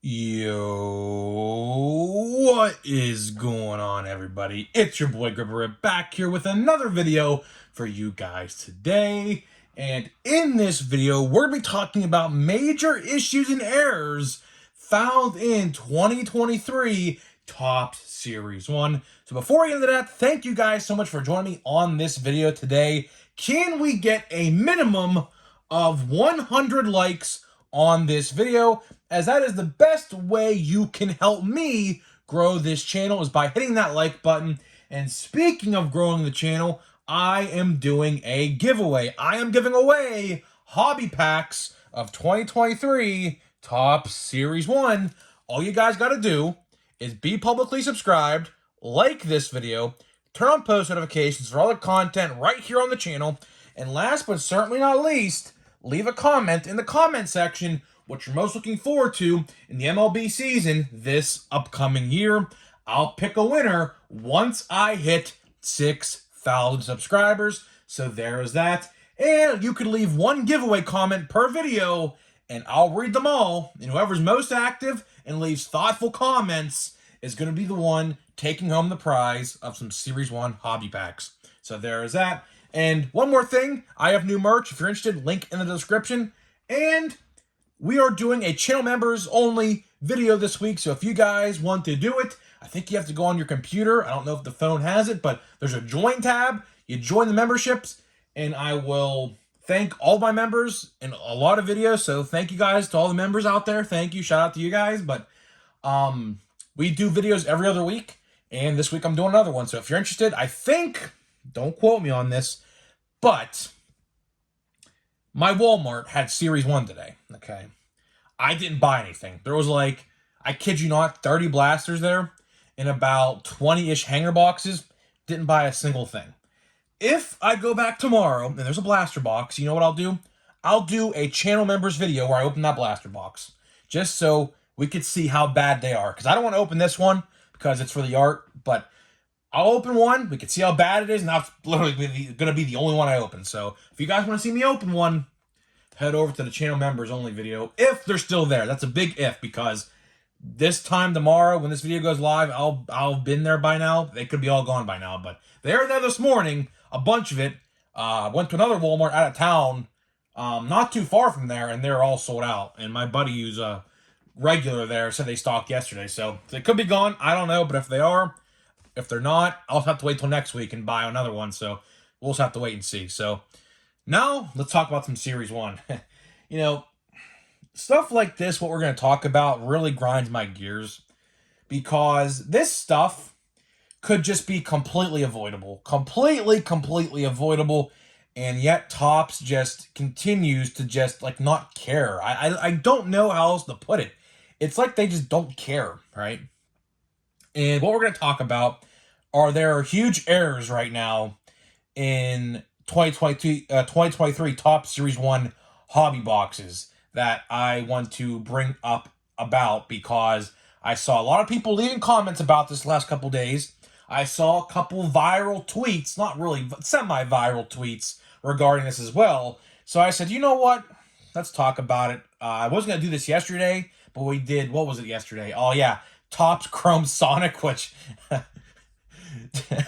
Yo, what is going on, everybody? It's your boy Gripper back here with another video for you guys today. And in this video, we're going to be talking about major issues and errors found in 2023 Topps Series 1. So before we get into that, thank you guys so much for joining me on this video today. Can we get a minimum of 100 likes on this video, as that is the best way you can help me grow this channel, is by hitting that like button. And speaking of growing the channel, I am doing a giveaway. I am giving away hobby packs of 2023 Topps Series 1. All you guys got to do is be publicly subscribed, like this video, turn on post notifications for all the content right here on the channel, and last but certainly not least, leave a comment in the comment section what you're most looking forward to in the MLB season this upcoming year. I'll pick a winner once I hit 6,000 subscribers. So there is that. And you can leave one giveaway comment per video, and I'll read them all. And whoever's most active and leaves thoughtful comments is going to be the one taking home the prize of some Series 1 hobby packs. So there is that. And one more thing, I have new merch. If you're interested, link in the description. And we are doing a channel members only video this week. So if you guys want to do it, I think you have to go on your computer. I don't know if the phone has it, but there's a join tab. You join the memberships, and I will thank all my members in a lot of videos. So thank you guys to all the members out there. Thank you. Shout out to you guys. But we do videos every other week, and this week I'm doing another one. So if you're interested, I think, don't quote me on this, but my Walmart had Series 1 today, okay? I didn't buy anything. There was like, I kid you not, 30 blasters there and about 20-ish hanger boxes. Didn't buy a single thing. If I go back tomorrow and there's a blaster box, you know what I'll do? I'll do a channel members video where I open that blaster box, just so we could see how bad they are. Because I don't want to open this one because it's for the art, but I'll open one. We can see how bad it is, and that's literally going to be the only one I open. So if you guys want to see me open one, head over to the channel members only video, if they're still there. That's a big if, because this time tomorrow, when this video goes live, I'll have been there by now. They could be all gone by now, but they were there this morning, a bunch of it. Went to another Walmart out of town, not too far from there, and they're all sold out. And my buddy, who's a regular there, said they stocked yesterday. So they could be gone. I don't know, but if they are, if they're not, I'll have to wait till next week and buy another one. So we'll just have to wait and see. So now let's talk about some Series 1. You know, stuff like this, what we're going to talk about, really grinds my gears, because this stuff could just be completely avoidable. Completely avoidable. And yet Topps just continues to just like not care. I don't know how else to put it. It's like they just don't care, right? And what we're going to talk about are there are huge errors right now in 2023 Topps Series 1 hobby boxes that I want to bring up about, because I saw a lot of people leaving comments about this last couple days. I saw a couple viral tweets, not really, semi-viral tweets regarding this as well. So I said, you know what? Let's talk about it. I wasn't going to do this yesterday, but we did. What was it yesterday? Oh, yeah. Topps Chrome Sonic, which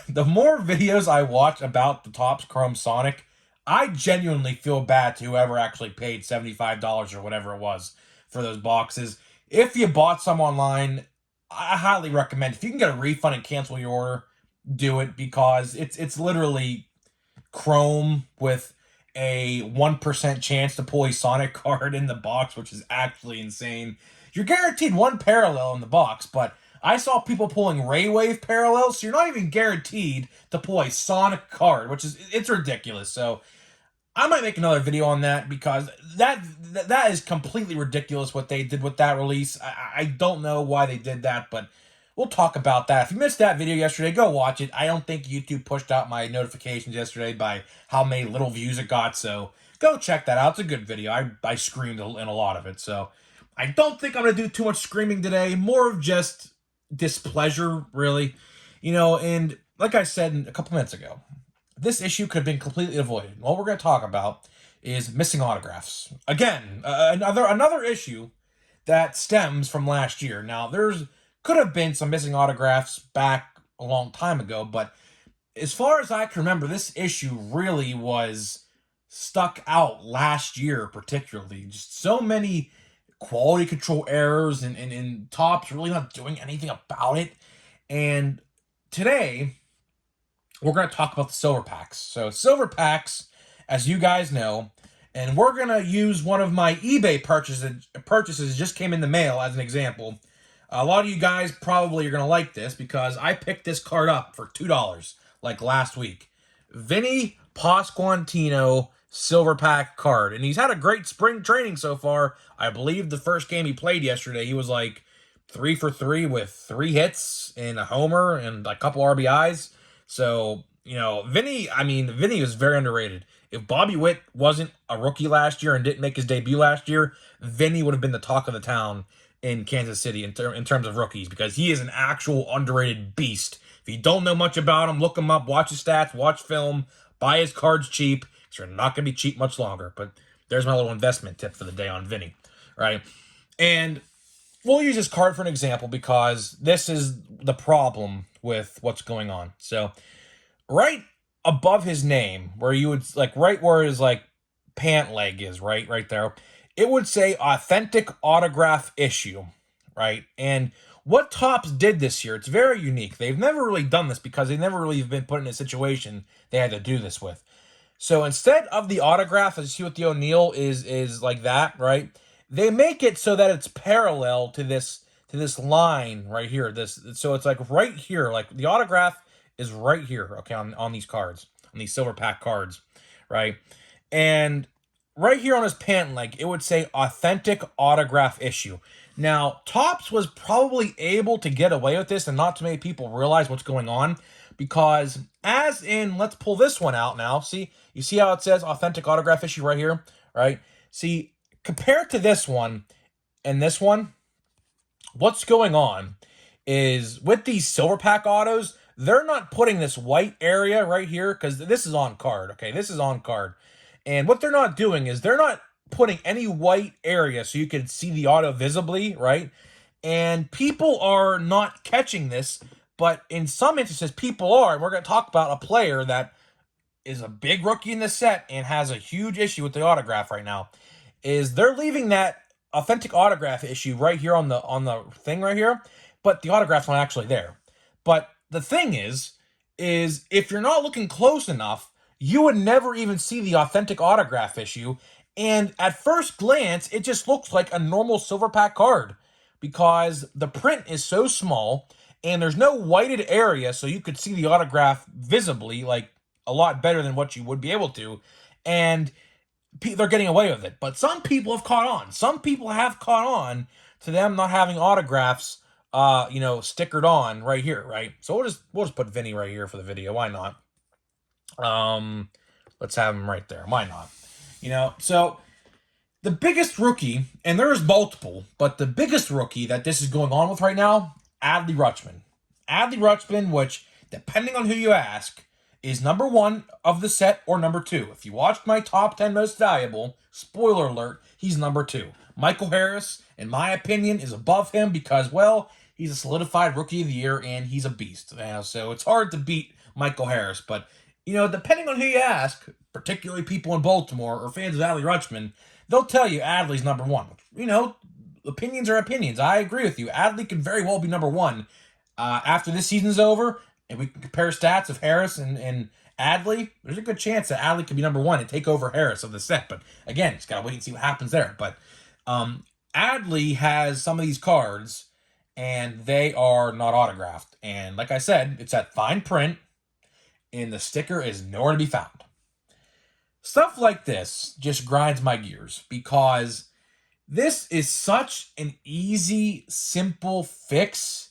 the more videos I watch about the Topps Chrome Sonic, I genuinely feel bad to whoever actually paid $75 or whatever it was for those boxes. If you bought some online, I highly recommend, if you can get a refund and cancel your order, do it, because it's literally Chrome with a 1% chance to pull a Sonic card in the box, which is actually insane. You're guaranteed one parallel in the box, but I saw people pulling Ray Wave parallels, so you're not even guaranteed to pull a Sonic card, which is, it's ridiculous. So I might make another video on that, because that is completely ridiculous what they did with that release. I don't know why they did that, but we'll talk about that. If you missed that video yesterday, go watch it. I don't think YouTube pushed out my notifications yesterday by how many little views it got, so go check that out. It's a good video. I screamed in a lot of it, so I don't think I'm going to do too much screaming today. More of just displeasure, really. You know, and like I said a couple minutes ago, this issue could have been completely avoided. What we're going to talk about is missing autographs. Again, another issue that stems from last year. Now, could have been some missing autographs back a long time ago, but as far as I can remember, this issue really was stuck out last year, particularly. Just so many quality control errors and Topps really not doing anything about it. And today, we're going to talk about the silver packs. So, silver packs, as you guys know, and we're going to use one of my eBay purchases just came in the mail as an example. A lot of you guys probably are going to like this because I picked this card up for $2 like last week. Vinny Pasquantino silver pack card. And he's had a great spring training so far. I believe the first game he played yesterday, he was like 3 for 3 with 3 hits and a homer and a couple RBIs. So, Vinny was very underrated. If Bobby Witt wasn't a rookie last year and didn't make his debut last year, Vinny would have been the talk of the town in Kansas City in terms of rookies because he is an actual underrated beast. If you don't know much about him, look him up, watch his stats, watch film, buy his cards cheap. They're not going to be cheap much longer, but there's my little investment tip for the day on Vinny, right? And we'll use this card for an example because this is the problem with what's going on. So right above his name, where you would, right where his, pant leg is, right there, it would say authentic autograph issue, right? And what Topps did this year, it's very unique. They've never really done this because they've never really been put in a situation they had to do this with. So instead of the autograph, as you see with the O'Neal, is like that, right? They make it so that it's parallel to this line right here. So it's like right here, like the autograph is right here, okay, on these cards, on these silver pack cards, right? And right here on his pant leg, it would say authentic autograph issue. Now, Topps was probably able to get away with this and not too many people realize what's going on because as in, let's pull this one out now. See, you see how it says authentic autograph issue right here, right? See, compared to this one and this one, what's going on is with these silver pack autos, they're not putting this white area right here because this is on card, okay? This is on card. And what they're not doing is they're not putting any white area so you can see the auto visibly, right? And people are not catching this, but in some instances, people are. And we're going to talk about a player that is a big rookie in the set and has a huge issue with the autograph right now. Is they're leaving that authentic autograph issue right here on the thing right here, but the autograph's not actually there. But the thing is if you're not looking close enough, you would never even see the authentic autograph issue. And at first glance, it just looks like a normal silver pack card because the print is so small and there's no whited area so you could see the autograph visibly, like a lot better than what you would be able to. And they're getting away with it. But some people have caught on. Some people have caught on to them not having autographs, stickered on right here, right? So we'll just put Vinny right here for the video. Why not? Let's have him right there. Why not? So the biggest rookie, and there's multiple, but the biggest rookie that this is going on with right now, Adley Rutschman. Adley Rutschman, which, depending on who you ask, is number 1 of the set or number 2. If you watched my top 10 most valuable, spoiler alert, he's number 2. Michael Harris, in my opinion, is above him because, well, he's a solidified rookie of the year and he's a beast. So it's hard to beat Michael Harris, but depending on who you ask, particularly people in Baltimore or fans of Adley Rutschman, they'll tell you Adley's number 1. Opinions are opinions. I agree with you. Adley could very well be number 1. After this season's over, and we can compare stats of Harris and Adley, there's a good chance that Adley could be number 1 and take over Harris of the set. But again, just got to wait and see what happens there. But Adley has some of these cards, and they are not autographed. And like I said, it's that fine print, and the sticker is nowhere to be found. Stuff like this just grinds my gears because this is such an easy, simple fix,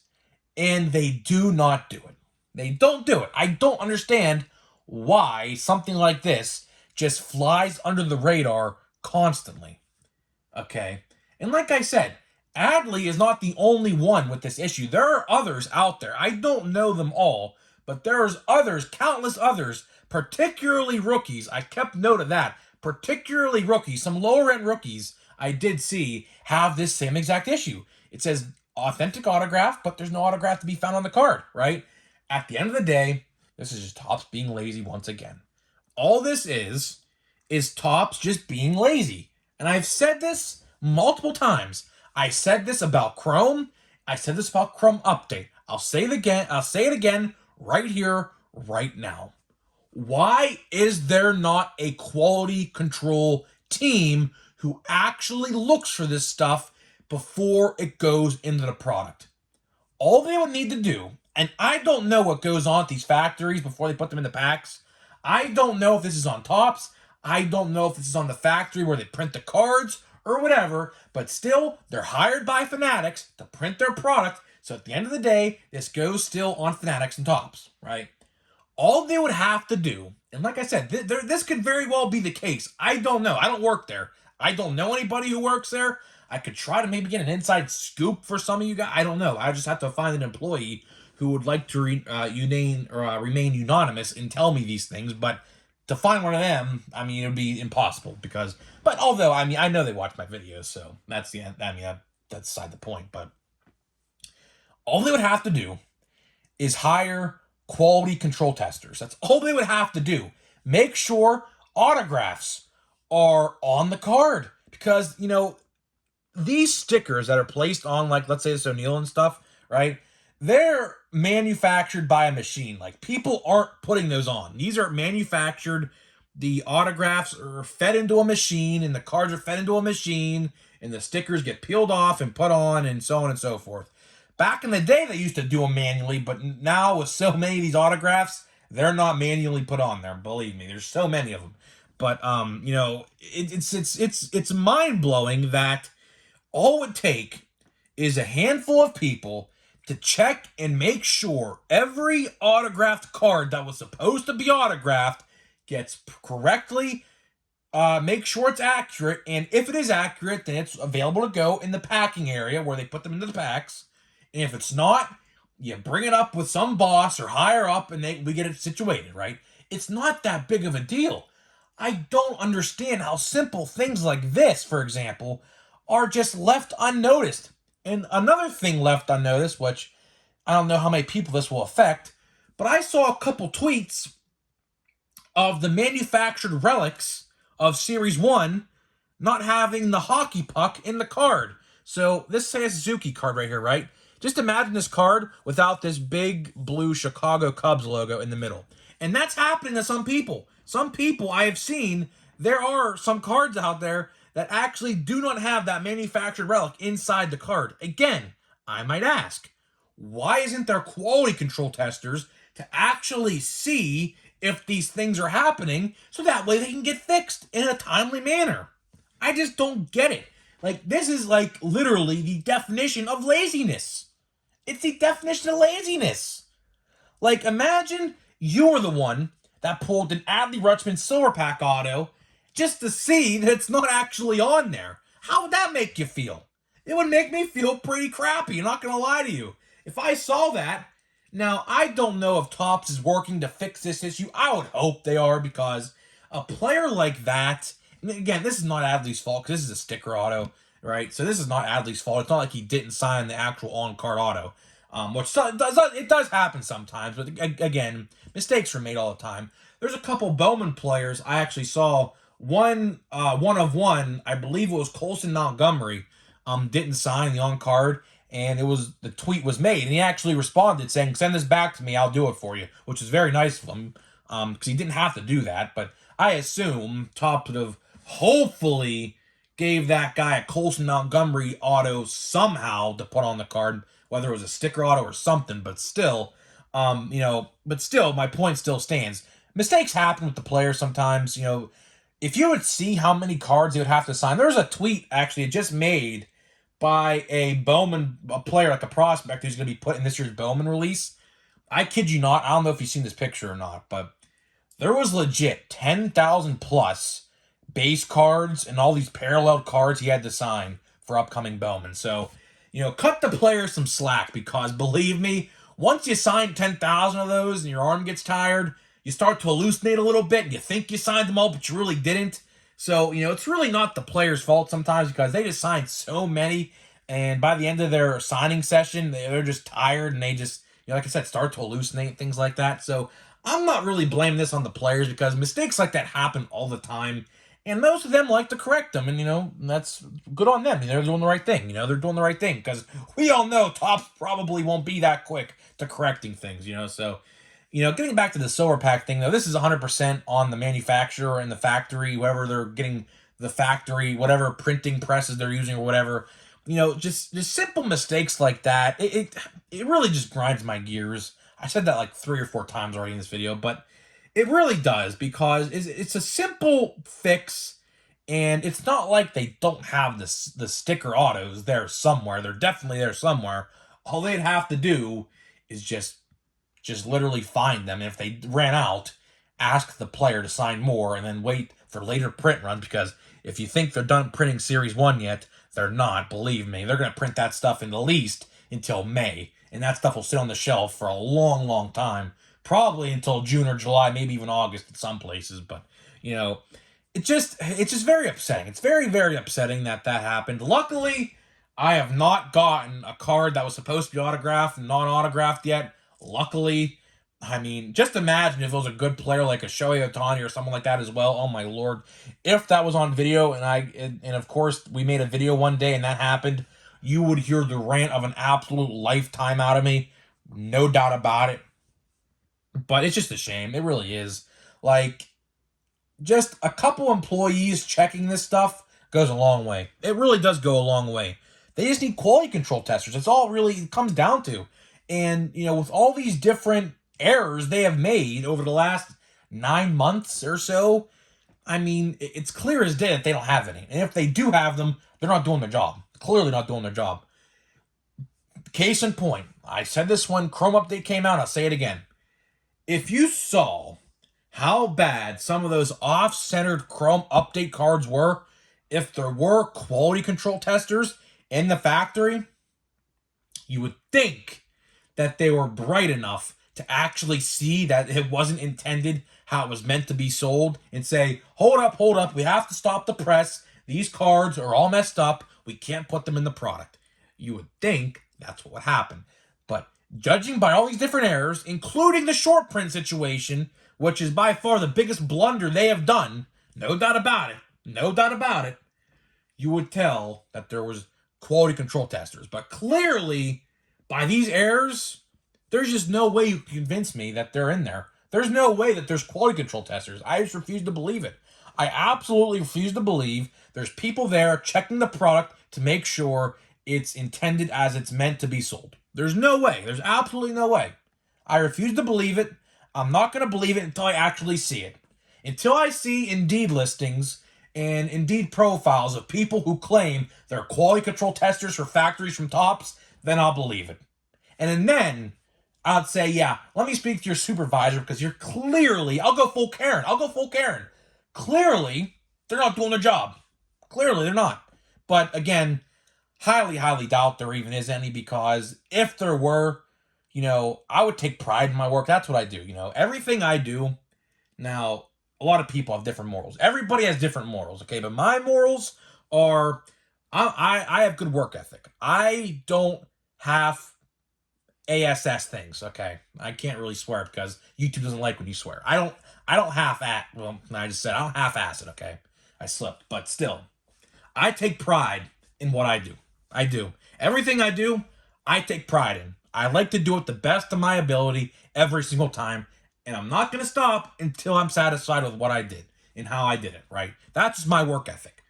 and they do not do it. They don't do it. I don't understand why something like this just flies under the radar constantly. Okay? And like I said, Adley is not the only one with this issue. There are others out there. I don't know them all, but there's others, countless others, particularly rookies. I kept note of that. Particularly rookies, some lower-end rookies. I did see have this same exact issue. It says authentic autograph, but there's no autograph to be found on the card, right? At the end of the day, this is just Topps being lazy once again. All this is Topps just being lazy. And I've said this multiple times. I said this about Chrome. I said this about Chrome Update. I'll say it again right here, right now. Why is there not a quality control team who actually looks for this stuff before it goes into the product? All they would need to do, and I don't know what goes on at these factories before they put them in the packs. I don't know if this is on Topps. I don't know if this is on the factory where they print the cards or whatever, but still, they're hired by Fanatics to print their product. So at the end of the day, this goes still on Fanatics and Topps, right? All they would have to do, and like I said, this could very well be the case. I don't know. I don't work there. I don't know anybody who works there. I could try to maybe get an inside scoop for some of you guys. I don't know. I just have to find an employee who would like to remain anonymous and tell me these things. But to find one of them, I mean, it would be impossible because. But although I mean, I know they watch my videos, so that's the end. I mean, that's beside the point. But all they would have to do is hire quality control testers. That's all they would have to do. Make sure autographs are on the card because, you know, these stickers that are placed on, like, let's say this O'Neal and stuff, right? They're manufactured by a machine. Like, people aren't putting those on. These are manufactured. The autographs are fed into a machine, and the cards are fed into a machine, and the stickers get peeled off and put on, and so on and so forth. Back in the day, they used to do them manually, but now with so many of these autographs, they're not manually put on there. Believe me, there's so many of them. But you know, it's mind blowing that all it would take is a handful of people to check and make sure every autographed card that was supposed to be autographed gets correctly. Make sure it's accurate, and if it is accurate, then it's available to go in the packing area where they put them into the packs. And if it's not, you bring it up with some boss or higher up and we get it situated, right? It's not that big of a deal. I don't understand how simple things like this, for example, are just left unnoticed. And another thing left unnoticed, which I don't know how many people this will affect, but I saw a couple tweets of the manufactured relics of Series 1 not having the hockey puck in the card. So this is a Suzuki card right here, right? Just imagine this card without this big blue Chicago Cubs logo in the middle. And that's happening to some people. Some people I have seen, there are some cards out there that actually do not have that manufactured relic inside the card. Again, I might ask, why isn't there quality control testers to actually see if these things are happening so that way they can get fixed in a timely manner? I just don't get it. Like, this is like literally the definition of laziness. It's the definition of laziness. Like, imagine you're the one that pulled an Adley Rutschman Silver Pack auto just to see that it's not actually on there. How would that make you feel? It would make me feel pretty crappy, I'm not going to lie to you. If I saw that, now, I don't know if Topps is working to fix this issue. I would hope they are because a player like that, and again, this is not Adley's fault because this is a sticker auto, right? So this is not Adley's fault. It's not like he didn't sign the actual on-card auto, which it does happen sometimes. But again, mistakes are made all the time. There's a couple Bowman players I actually saw. One of one, I believe it was Colson Montgomery, didn't sign the on-card, and the tweet was made, and he actually responded saying, "Send this back to me, I'll do it for you," which is very nice of him, because he didn't have to do that. But I assume Topps would have hopefully gave that guy a Colson Montgomery auto somehow to put on the card, whether it was a sticker auto or something. But still, my point still stands. Mistakes happen with the players sometimes. If you would see how many cards they would have to sign, there was a tweet actually just made by a player, like a prospect who's going to be put in this year's Bowman release. I kid you not. I don't know if you've seen this picture or not, but there was legit 10,000 plus base cards and all these parallel cards he had to sign for upcoming Bowman. So, cut the players some slack because believe me, once you sign 10,000 of those and your arm gets tired, you start to hallucinate a little bit and you think you signed them all, but you really didn't. So, it's really not the player's fault sometimes because they just sign so many, and by the end of their signing session, they're just tired and they just, like I said, start to hallucinate, things like that. So, I'm not really blaming this on the players because mistakes like that happen all the time, and most of them like to correct them, and, that's good on them. They're doing the right thing. They're doing the right thing because we all know Topps probably won't be that quick to correcting things, so. Getting back to the silver pack thing, though, this is 100% on the manufacturer and the factory, whoever they're getting the factory, whatever printing presses they're using or whatever. Just simple mistakes like that, it really just grinds my gears. I said that like 3 or 4 times already in this video, but it really does because it's a simple fix, and it's not like they don't have the sticker autos there somewhere. They're definitely there somewhere. All they'd have to do is just literally find them. And if they ran out, ask the player to sign more and then wait for later print runs, because if you think they're done printing Series 1 yet, they're not. Believe me, they're going to print that stuff in at least until May. And that stuff will sit on the shelf for a long, long time. Probably until June or July, maybe even August in some places. But, it's just very upsetting. It's very, very upsetting that happened. Luckily, I have not gotten a card that was supposed to be autographed and not autographed yet. Luckily, I mean, just imagine if it was a good player like a Shohei Ohtani or someone like that as well. Oh my lord, if that was on video and of course we made a video one day and that happened, you would hear the rant of an absolute lifetime out of me, no doubt about it. But it's just a shame. It really is. Like, just a couple employees checking this stuff goes a long way. It really does go a long way. They just need quality control testers. That's all it really comes down to. And, with all these different errors they have made over the last 9 months or so, I mean, it's clear as day that they don't have any. And if they do have them, they're not doing their job. Clearly not doing their job. Case in point, I said this when Chrome Update came out, I'll say it again. If you saw how bad some of those off-centered Chrome Update cards were, if there were quality control testers in the factory, you would think that they were bright enough to actually see that it wasn't intended how it was meant to be sold and say, hold up, we have to stop the press. These cards are all messed up. We can't put them in the product. You would think that's what would happen. But judging by all these different errors, including the short print situation, which is by far the biggest blunder they have done, no doubt about it, you would tell that there was quality control testers. But clearly, by these errors, there's just no way you can convince me that they're in there. There's no way that there's quality control testers. I just refuse to believe it. I absolutely refuse to believe there's people there checking the product to make sure it's intended as it's meant to be sold. There's no way. There's absolutely no way. I refuse to believe it. I'm not going to believe it until I actually see it. Until I see Indeed listings and Indeed profiles of people who claim they're quality control testers for factories from Topps, then I'll believe it. And then I'd say, yeah, let me speak to your supervisor because you're clearly, I'll go full Karen. Clearly, they're not doing their job. Clearly, they're not. But again, highly, highly doubt there even is any, because if there were, I would take pride in my work. That's what I do. Everything I do. Now, a lot of people have different morals. Everybody has different morals, okay? But my morals are, I have good work ethic. I don't half ASS things, okay? I can't really swear because YouTube doesn't like when you swear. I don't half at, well, I just said I don't half ass it, okay? I slipped, but still, I take pride in what I do. I do. Everything I do, I take pride in. I like to do it the best of my ability every single time, and I'm not going to stop until I'm satisfied with what I did and how I did it, right? That's just my work ethic.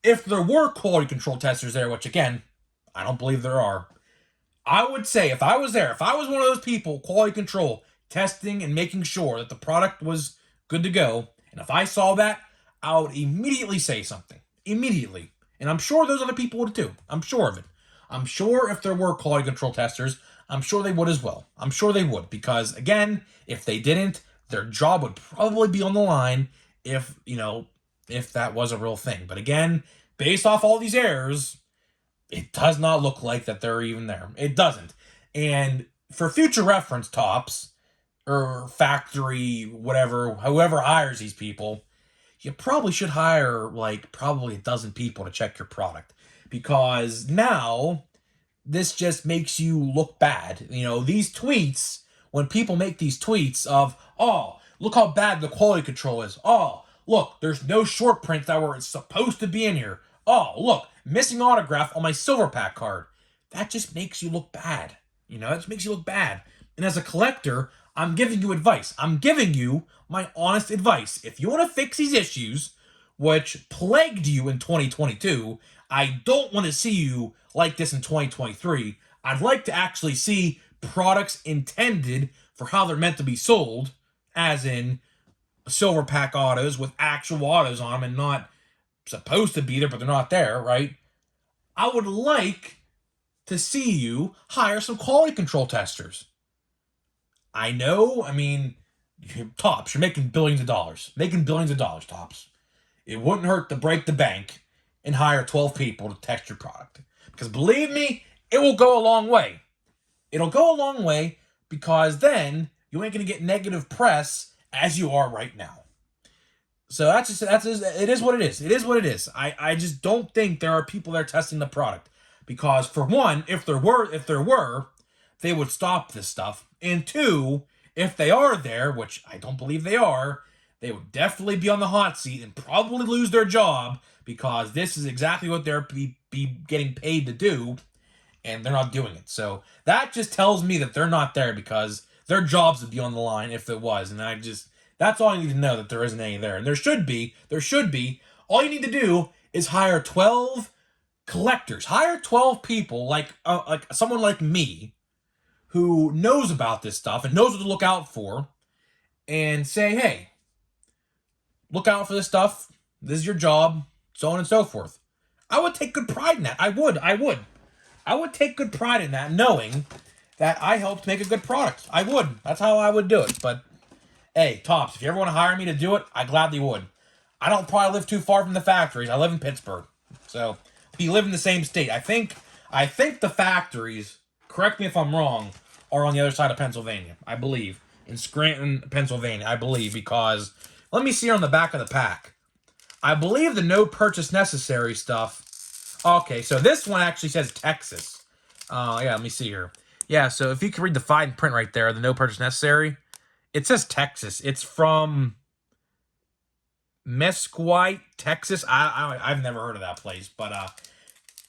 If there were quality control testers there, which again, I don't believe there are, I would say if I was there, if I was one of those people, quality control, testing and making sure that the product was good to go, and if I saw that, I would immediately say something. Immediately. And I'm sure those other people would too. I'm sure of it. I'm sure if there were quality control testers, I'm sure they would as well. I'm sure they would, because again, if they didn't, their job would probably be on the line if that was a real thing. But again, based off all these errors, it does not look like that they're even there. It doesn't. And for future reference, Topps or factory, whatever, whoever hires these people, you probably should hire like probably a dozen people to check your product, because now this just makes you look bad. You know, these tweets, when people make these tweets of, oh, look how bad the quality control is. Oh, look, there's no short print that were supposed to be in here. Oh, look, missing autograph on my silver pack card. That just makes you look bad. You know, that just makes you look bad. And as a collector, I'm giving you advice. I'm giving you my honest advice. If you want to fix these issues, which plagued you in 2022, I don't want to see you like this in 2023. I'd like to actually see products intended for how they're meant to be sold, as in silver pack autos with actual autos on them and not supposed to be there, but they're not there, right? I would like to see you hire some quality control testers. I know, I mean, Tops, you're making billions of dollars. Making billions of dollars, Tops. It wouldn't hurt to break the bank and hire 12 people to test your product. Because believe me, it will go a long way. It'll go a long way, because then you ain't going to get negative press as you are right now. So it is what it is. It is what it is. I just don't think there are people there testing the product. Because for one, if there were, they would stop this stuff. And two, if they are there, which I don't believe they are, they would definitely be on the hot seat and probably lose their job, because this is exactly what they're be getting paid to do, and they're not doing it. So that just tells me that they're not there, because their jobs would be on the line if it was. And that's all you need to know, that there isn't any there. And there should be. All you need to do is hire 12 collectors. Hire 12 people like someone like me who knows about this stuff and knows what to look out for, and say, hey, look out for this stuff. This is your job, so on and so forth. I would take good pride in that. I would take good pride in that, knowing that I helped make a good product. I would. That's how I would do it. But hey, Tops, if you ever want to hire me to do it, I gladly would. I don't probably live too far from the factories. I live in Pittsburgh. So we live in the same state. I think the factories, correct me if I'm wrong, are on the other side of Pennsylvania, I believe. In Scranton, Pennsylvania, I believe, because let me see on the back of the pack. I believe the no purchase necessary stuff. Okay, so this one actually says Texas. Yeah, let me see here. Yeah, so if you can read the fine print right there, the no purchase necessary, it says Texas. It's from Mesquite, Texas. I've never heard of that place, but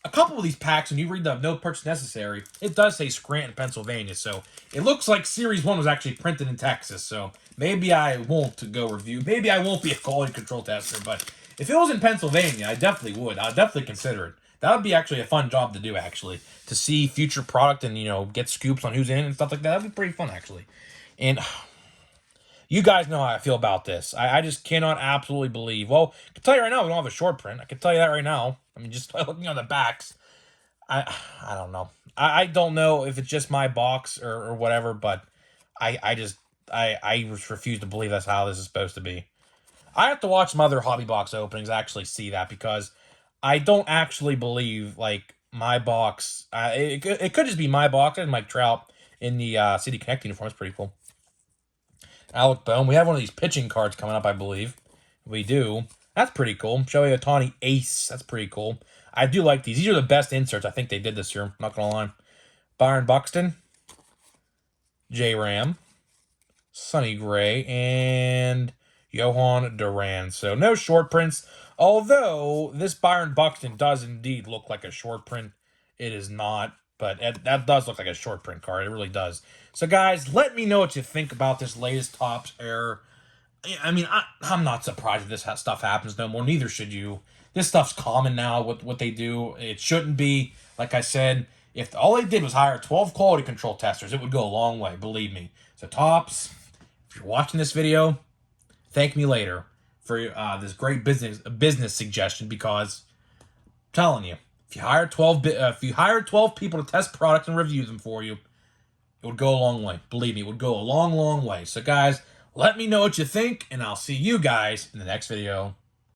a couple of these packs, when you read the no purchase necessary, it does say Scranton, Pennsylvania. So it looks like Series 1 was actually printed in Texas. So maybe I won't go review. Maybe I won't be a quality control tester. But if it was in Pennsylvania, I definitely would. I'd definitely consider it. That would be actually a fun job to do, actually. To see future product and, you know, get scoops on who's in it and stuff like that. That'd be pretty fun, actually. And you guys know how I feel about this. I just cannot absolutely believe. Well, I can tell you right now, we don't have a short print. I can tell you that right now. I mean, just by looking on the backs. I don't know. I don't know if it's just my box or whatever, but I just refuse to believe that's how this is supposed to be. I have to watch some other hobby box openings to actually see that, because I don't actually believe, like, my box. It could just be my box. And Mike Trout in the City Connect uniform. It's pretty cool. Alec Boehm. We have one of these pitching cards coming up, I believe. We do. That's pretty cool. Shohei Ohtani Ace. That's pretty cool. I do like these. These are the best inserts I think they did this year. I'm not going to lie. Byron Buxton. J-Ram. Sonny Gray. And Johan Duran. So no short prints. Although this Byron Buxton does indeed look like a short print. It is not. But that does look like a short print card. It really does. So, guys, let me know what you think about this latest Topps error. I mean, I'm not surprised if this stuff happens no more. Neither should you. This stuff's common now, what they do. It shouldn't be. Like I said, if all they did was hire 12 quality control testers, it would go a long way, believe me. So, Topps, if you're watching this video, thank me later for this great business suggestion, because I'm telling you, if you hire 12 people to test products and review them for you, it would go a long way. Believe me, it would go a long, long way. So, guys, let me know what you think, and I'll see you guys in the next video.